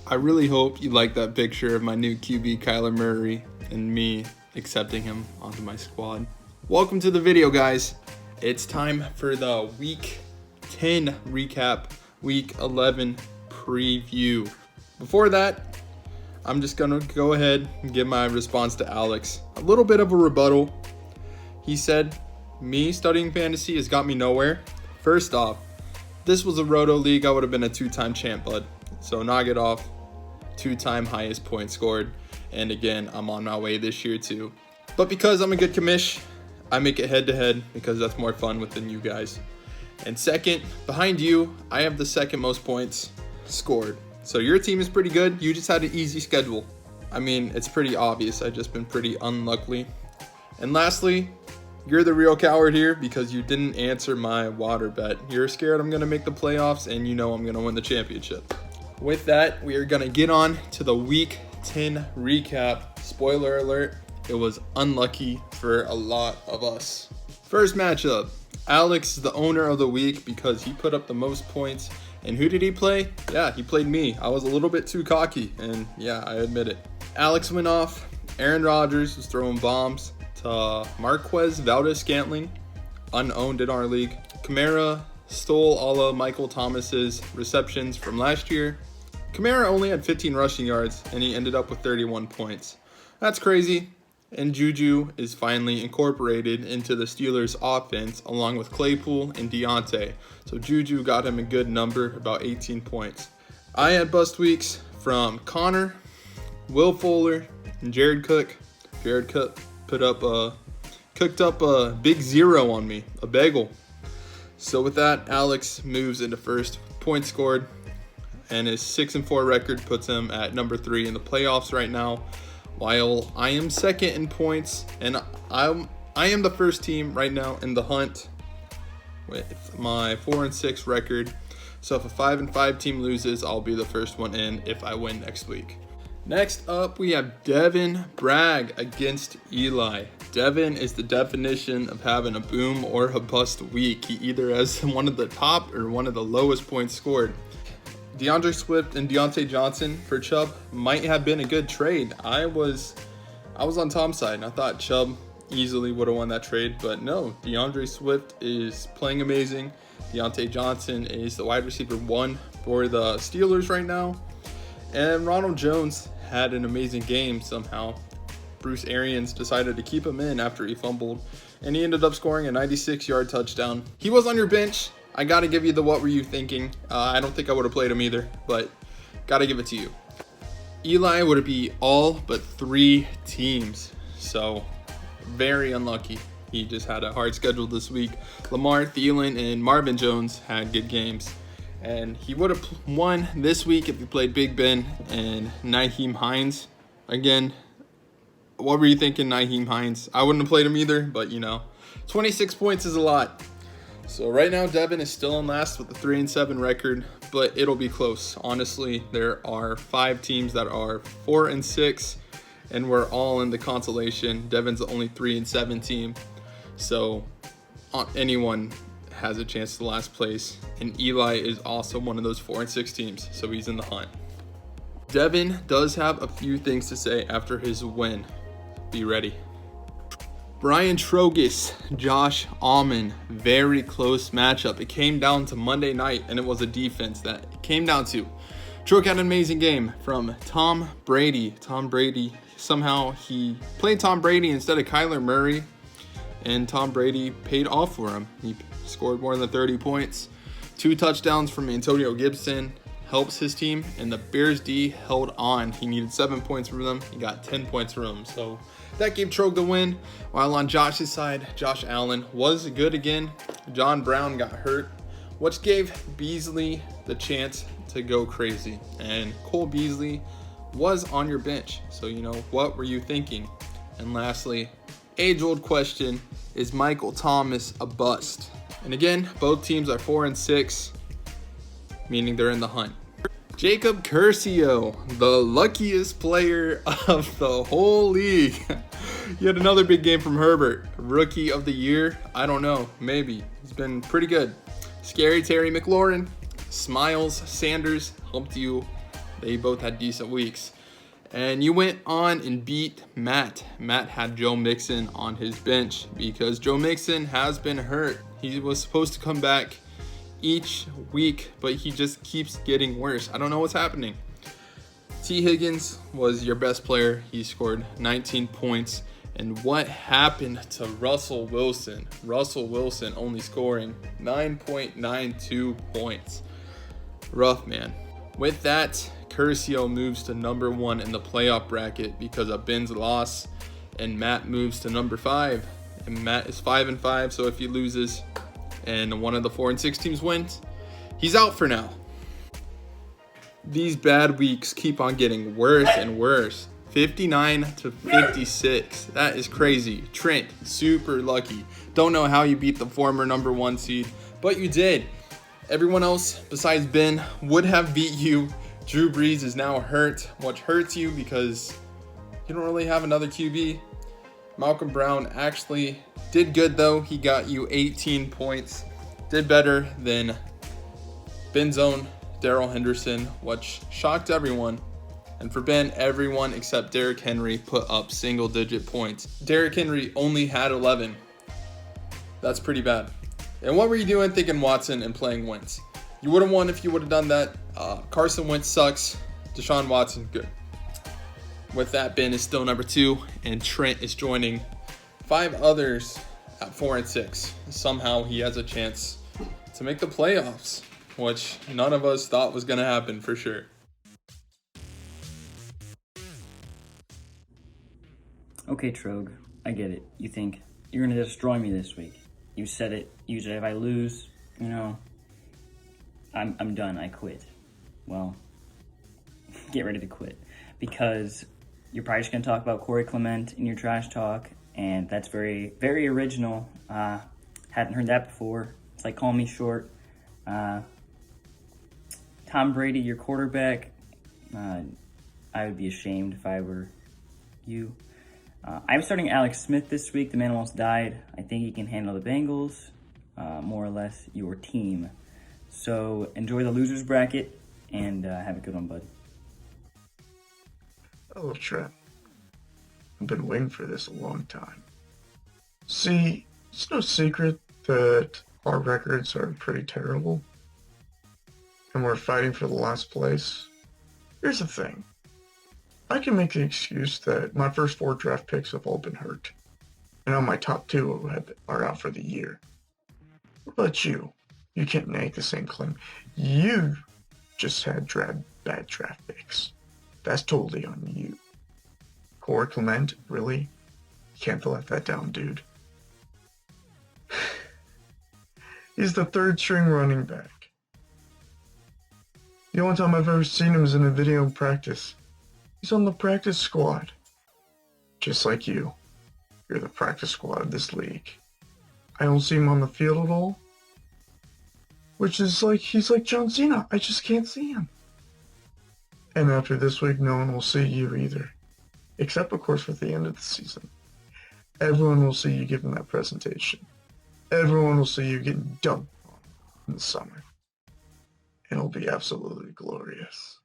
I really hope you like that picture of my new QB Kyler Murray and me accepting him onto my squad. Welcome to the video, guys. It's time for the Week 10 recap, Week 11 preview. Before that, I'm just gonna go ahead and give my response to Alex. A little bit of a rebuttal. He said, me studying fantasy has got me nowhere. First off, this was a roto league, I would have been a 2-time champ, bud. So knock it off. 2-time highest point scored. And again, I'm on my way this year too. But because I'm a good commish, I make it head to head because that's more fun within you guys. And second, behind you, I have the second most points scored. So your team is pretty good. You just had an easy schedule. I mean, it's pretty obvious. I've just been pretty unlucky. And lastly, you're the real coward here because you didn't answer my water bet. You're scared I'm going to make the playoffs and you know I'm going to win the championship. With that, we are going to get on to the Week 10 recap. Spoiler alert, it was unlucky for a lot of us. First matchup, Alex is the owner of the week because he put up the most points. And who did he play? Yeah, he played me. I was a little bit too cocky, and yeah, I admit it. Alex went off. Aaron Rodgers was throwing bombs to Marquez Valdez-Scantling, unowned in our league. Kamara stole all of Michael Thomas's receptions from last year. Kamara only had 15 rushing yards, and he ended up with 31 points. That's crazy. And Juju is finally incorporated into the Steelers' offense along with Claypool and Deontay. So Juju got him a good number, about 18 points. I had bust weeks from Connor, Will Fuller, and Jared Cook. Jared Cook cooked up a big 0 on me, a bagel. So with that, Alex moves into first, points scored, and his 6-4 record puts him at number 3 in the playoffs right now. While I am second in points, and I am the first team right now in the hunt with my 4-6 record. So if a 5-5 team loses, I'll be the first one in if I win next week. Next up, we have Devin Bragg against Eli. Devin is the definition of having a boom or a bust week. He either has one of the top or one of the lowest points scored. DeAndre Swift and Deontay Johnson for Chubb might have been a good trade. I was on Tom's side, and I thought Chubb easily would have won that trade, but no. DeAndre Swift is playing amazing. Deontay Johnson is the wide receiver 1 for the Steelers right now. And Ronald Jones had an amazing game somehow. Bruce Arians decided to keep him in after he fumbled, and he ended up scoring a 96-yard touchdown. He was on your bench. I got to give you the what were you thinking. I don't think I would have played him either, but got to give it to you. Eli would be all but 3 teams, so very unlucky. He just had a hard schedule this week. Lamar, Thielen, and Marvin Jones had good games, and he would have won this week if he played Big Ben and Nyheim Hines. Again, what were you thinking, Nyheim Hines? I wouldn't have played him either, but 26 points is a lot. So right now, Devin is still in last with a 3-7 record, but it'll be close. Honestly, there are 5 teams that are 4-6, and we're all in the consolation. Devin's the only 3-7 team, so anyone has a chance to last place. And Eli is also one of those 4-6 teams, so he's in the hunt. Devin does have a few things to say after his win. Be ready. Brian Trogus, Josh Almond, very close matchup. It came down to Monday night, and it was a defense that it came down to. Trog had an amazing game from Tom Brady. Somehow he played Tom Brady instead of Kyler Murray, and Tom Brady paid off for him. He scored more than 30 points. 2 touchdowns from Antonio Gibson helps his team, and the Bears D held on. He needed 7 points from them. He got 10 points from them. So that gave Trog the win. While on Josh's side, Josh Allen was good again. John Brown got hurt, which gave Beasley the chance to go crazy. And Cole Beasley was on your bench. So, what were you thinking? And lastly, age-old question, is Michael Thomas a bust? And again, both teams are 4-6, meaning they're in the hunt. Jacob Curcio, the luckiest player of the whole league. He had another big game from Herbert. Rookie of the year? I don't know. Maybe. He's been pretty good. Scary Terry McLaurin, Smiles Sanders helped you They both had decent weeks. And you went on and beat Matt. Matt had Joe Mixon on his bench because Joe Mixon has been hurt. He was supposed to come back each week, but he just keeps getting worse. I don't know what's happening. T. Higgins was your best player. He scored 19 points. And what happened to Russell Wilson? Russell Wilson only scoring 9.92 points. Rough, man. With that, Curcio moves to number 1 in the playoff bracket because of Ben's loss, and Matt moves to number 5. And Matt is 5-5, so if he loses and one of the 4 and 6 teams wins, he's out for now. These bad weeks keep on getting worse and worse. 59 to 56. That is crazy. Trent, super lucky. Don't know how you beat the former number 1 seed, but you did. Everyone else besides Ben would have beat you. Drew Brees is now hurt, which hurts you because you don't really have another QB. Malcolm Brown actually did good though. He got you 18 points. Did better than Ben's own Darrell Henderson, which shocked everyone. And for Ben, everyone except Derrick Henry put up single-digit points. Derrick Henry only had 11. That's pretty bad. And what were you doing thinking Watson and playing Wentz? You would have won if you would have done that. Carson Wentz sucks. Deshaun Watson, good. With that, Ben is still number 2, and Trent is joining 5 others at 4 and 6. Somehow he has a chance to make the playoffs, which none of us thought was going to happen for sure. Okay, Trog, I get it. You think you're going to destroy me this week. You said it. Usually if I lose, I'm done. I quit. Well, get ready to quit. Because you're probably just going to talk about Corey Clement in your trash talk, and that's very, very original. Hadn't heard that before. It's like calling me short. Tom Brady, your quarterback, I would be ashamed if I were you. I'm starting Alex Smith this week. The man almost died. I think he can handle the Bengals, more or less your team. So enjoy the losers bracket and have a good one, bud. Hello, Trent. I've been waiting for this a long time. See, it's no secret that our records are pretty terrible, and we're fighting for the last place. Here's the thing. I can make the excuse that my first 4 draft picks have all been hurt, and on my top 2 are out for the year. What about you? You can't make the same claim. You just had bad draft picks. That's totally on you. Corey Clement, really? You can't let that down, dude. He's the 3rd string running back. The only time I've ever seen him is in a video in practice. He's on the practice squad. Just like you. You're the practice squad of this league. I don't see him on the field at all. Which is like, he's like John Cena. I just can't see him. And after this week, no one will see you either. Except, of course, for the end of the season. Everyone will see you giving that presentation. Everyone will see you getting dunked on in the summer. And it'll be absolutely glorious.